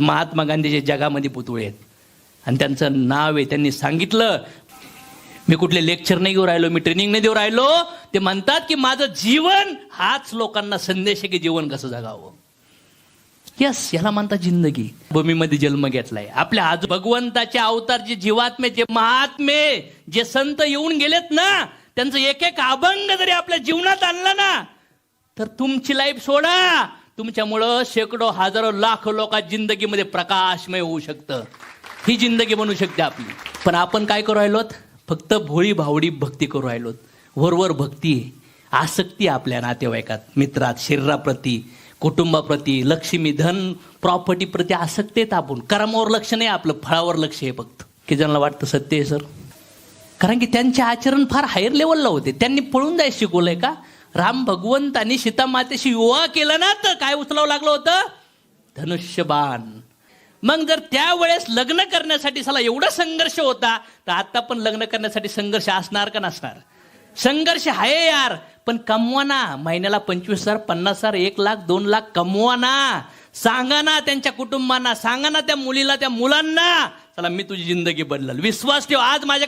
महात्मा गांधीचे जगामध्ये पुतळे आहेत आणि त्यांचं नाव आहे. त्यांनी सांगितलं, मी कुठले लेक्चर नाही घेऊ राहिलो, मी ट्रेनिंग नाही देऊ राहिलो. ते म्हणतात की माझं जीवन हाच लोकांना संदेश आहे की जीवन कसं जगावं. यस, याला म्हणतात जिंदगी. भूमीमध्ये जन्म घेतलाय. आपल्या आज भगवंताचे अवतार, जे जीवात्मे, जे महात्मे, जे संत येऊन गेलेत ना, त्यांचं एक एक अभंग जरी आपल्या जीवनात आणला ना, तर तुमची लाईफ सोडा, तुमच्यामुळं शेकडो हजारो लाखो लोकांच्या जिंदगीमध्ये प्रकाशमय होऊ शकतं. ही जिंदगी बनू शकते आपली. पण आपण काय करू राहिलोत? फक्त भोळी भावडी भक्ती करू राहिलोत. वरवर भक्ती आहे, आसक्ती आपल्या नातेवाईकात, मित्रात, शरीराप्रती, कुटुंबाप्रती, लक्ष्मी, धन, प्रॉपर्टी प्रती आसक्ती आहेत आपण. कर्मावर लक्ष नाही आपलं, फळावर लक्ष आहे फक्त. की ज्यांना वाटतं सत्य आहे सर, कारण की त्यांचे आचरण फार हायर लेवलला होते. त्यांनी पळून जायला शिकवलंय का? राम भगवंतांनी सीता मातेशी विवाह केला ना, तर काय उचलावं लागलं होतं? धनुष्यबाण. मग जर त्यावेळेस लग्न करण्यासाठी साला एवढा संघर्ष होता, तर आता पण लग्न करण्यासाठी संघर्ष असणार का नसणार? संघर्ष आहे यार, पण कमवा ना. महिन्याला 25,000, 50,000, 1,00,000, 2,00,000 कमवा ना. सांगा ना त्यांच्या कुटुंबांना, सांगा ना त्या मुलीला, त्या मुलांना, चला मी तुझी जिंदगी बदलल. विश्वास ठेव. आज माझ्या